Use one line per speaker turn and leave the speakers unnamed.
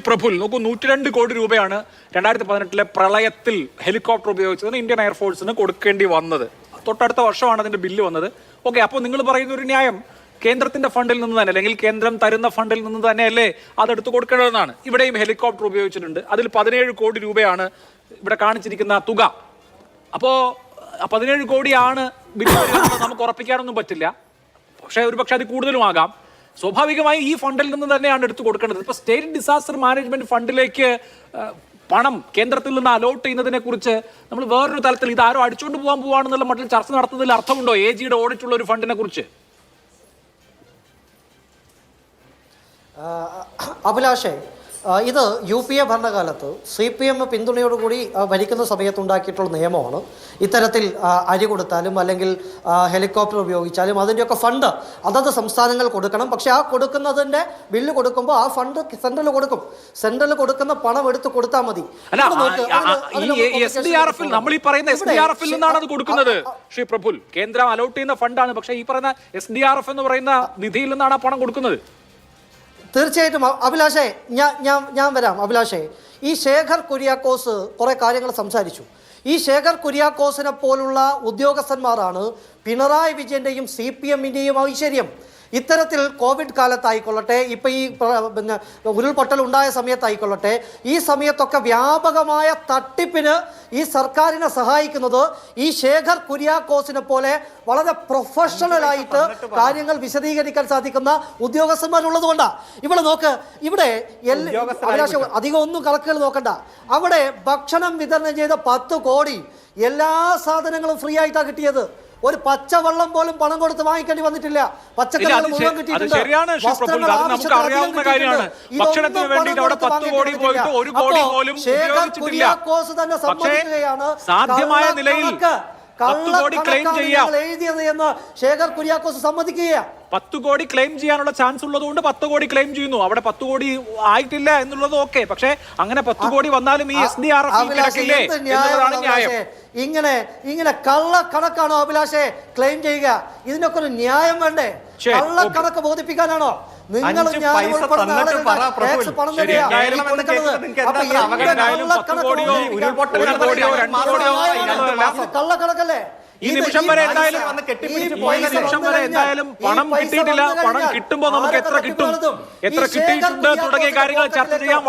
പ്രഫുൽ നോക്കൂ, 102 കോടി രൂപയാണ് 2018 പ്രളയത്തിൽ ഹെലികോപ്റ്റർ ഉപയോഗിച്ചതിന് ഇന്ത്യൻ എയർഫോഴ്സിന് കൊടുക്കേണ്ടി വന്നത്. തൊട്ടടുത്ത വർഷമാണ് അതിന്റെ ബില്ല് വന്നത്. ഓക്കെ, അപ്പോൾ നിങ്ങൾ പറയുന്ന ഒരു ന്യായം കേന്ദ്രത്തിന്റെ ഫണ്ടിൽ നിന്ന് തന്നെ, അല്ലെങ്കിൽ കേന്ദ്രം തരുന്ന ഫണ്ടിൽ നിന്ന് തന്നെയല്ലേ അതെടുത്ത് കൊടുക്കേണ്ടതെന്നാണ്. ഇവിടെയും ഹെലികോപ്റ്റർ ഉപയോഗിച്ചിട്ടുണ്ട്. അതിൽ 17 കോടി രൂപയാണ് ഇവിടെ കാണിച്ചിരിക്കുന്ന തുക. അപ്പോൾ 17 കോടിയാണ് ബില്ല് വരുന്നത് നമുക്ക് ഉറപ്പിക്കാനൊന്നും പറ്റില്ല. പക്ഷേ അത് കൂടുതലുമാകാം. സ്വാഭാവികമായി ഈ ഫണ്ടിൽ നിന്ന് തന്നെയാണ് എടുത്തു കൊടുക്കേണ്ടത്. ഇപ്പൊ സ്റ്റേറ്റ് ഡിസാസ്റ്റർ മാനേജ്മെന്റ് ഫണ്ടിലേക്ക് പണം കേന്ദ്രത്തിൽ നിന്ന് അലോട്ട് ചെയ്യുന്നതിനെ കുറിച്ച് നമ്മൾ വേറൊരു തലത്തിൽ ഇത് ആരോ അടിച്ചുകൊണ്ട് പോവാണെന്നുള്ള മട്ടിൽ ചർച്ച നടത്തുന്നതിൽ അർത്ഥമുണ്ടോ? AGയുടെ ഓഡിറ്റ് ഉള്ള ഒരു ഫണ്ടിനെ കുറിച്ച്
അഭിലാഷേ, ഇത് UPA ഭരണകാലത്ത് CPM പിന്തുണയോടുകൂടി ഭരിക്കുന്ന സമയത്തുണ്ടാക്കിയിട്ടുള്ള നിയമമാണ്. ഇത്തരത്തിൽ അരി കൊടുത്താലും അല്ലെങ്കിൽ ഹെലികോപ്റ്റർ ഉപയോഗിച്ചാലും അതിൻ്റെയൊക്കെ ഫണ്ട് അതത് സംസ്ഥാനങ്ങൾ കൊടുക്കണം. പക്ഷെ ആ കൊടുക്കുന്നതിൻ്റെ ബില്ല് കൊടുക്കുമ്പോൾ ആ ഫണ്ട് സെൻട്രൽ കൊടുക്കും. സെൻട്രൽ കൊടുക്കുന്ന പണം എടുത്ത് കൊടുത്താൽ മതി.
നമ്മൾ ഈ പറയുന്ന SDRF നിന്നാണ് അത് കൊടുക്കുന്നത്. ശ്രീ പ്രഫുൽ, കേന്ദ്രം അലോട്ട് ചെയ്യുന്ന ഫണ്ടാണ്. പക്ഷേ ഈ പറയുന്ന SDRF എന്ന് പറയുന്ന നിധിയിൽ നിന്നാണ് ആ പണം കൊടുക്കുന്നത്.
തീർച്ചയായിട്ടും അഭിലാഷേ, ഞാൻ വരാം. അഭിലാഷേ, ഈ ശേഖർ കുര്യാക്കോസ് കുറേ കാര്യങ്ങൾ സംസാരിച്ചു. ഈ ശേഖർ കുര്യാക്കോസിനെ പോലുള്ള ഉദ്യോഗസ്ഥന്മാരാണ് പിണറായി വിജയൻ്റെയും CPMൻ്റെയും ഐശ്വര്യം. ഇത്തരത്തിൽ കോവിഡ് കാലത്തായിക്കൊള്ളട്ടെ, ഇപ്പം ഈ ഉരുൾപൊട്ടൽ ഉണ്ടായ സമയത്തായിക്കൊള്ളട്ടെ, ഈ സമയത്തൊക്കെ വ്യാപകമായ തട്ടിപ്പിന് ഈ സർക്കാരിനെ സഹായിക്കുന്നത് ഈ ശേഖർ കുര്യാക്കോസിനെ പോലെ വളരെ പ്രൊഫഷണലായിട്ട് കാര്യങ്ങൾ വിശദീകരിക്കാൻ സാധിക്കുന്ന ഉദ്യോഗസ്ഥന്മാരുള്ളത് കൊണ്ടാണ്. ഇവിടെ നോക്ക്, ഇവിടെ അധികം ഒന്നും കണക്കുകൾ നോക്കണ്ട. അവിടെ ഭക്ഷണം വിതരണം ചെയ്ത 10 കോടി എല്ലാ സാധനങ്ങളും ഫ്രീ ആയിട്ടാണ് കിട്ടിയത്. ഒരു പച്ചവെള്ളം പോലും പണം കൊടുത്ത് വാങ്ങിക്കേണ്ടി വന്നിട്ടില്ല. പച്ചക്കറികൾ മുഴുവൻ കിട്ടിയിട്ടുണ്ട്. ശേഖർ കുര്യാക്കോസ് തന്നെ സമ്മതിക്കുകയാണ്
സാധ്യമായ നിലയിൽ
എഴുതിയത് എന്ന് ശേഖർ കുര്യാക്കോസ് സമ്മതിക്കുകയാണ്.
10 കോടി ക്ലെയിം ചെയ്യാനുള്ള ചാൻസ് ഉള്ളതുകൊണ്ട് 10 കോടി ക്ലെയിം ചെയ്യുന്നു. അവിടെ 10 കോടി ആയിട്ടില്ല എന്നുള്ളത് ഓക്കെ. പക്ഷെ അങ്ങനെ 10 കോടി വന്നാലും ഈ SDRF കിടക്കില്ലേ എന്നുള്ളതാണ് ന്യായം.
ഇങ്ങനെ കള്ളക്കണക്കാണോ അഭിലാഷേ ക്ലെയിം ചെയ്യുക? ഇതിനൊക്കെ ഒരു ന്യായം വേണ്ടേ? കള്ളക്കണക്ക് ബോധിപ്പിക്കാനാണോ നിങ്ങൾ കള്ളക്കണക്കല്ലേ?
ഈ നിമിഷം വരെ എന്തായാലും പണം കിട്ടിയിട്ടില്ല. പണം കിട്ടുമ്പോൾ നമുക്ക് എത്ര കിട്ടും, എത്ര കിട്ടിയിട്ടുണ്ട് തുടങ്ങിയ കാര്യങ്ങൾ ചർച്ച ചെയ്യാം.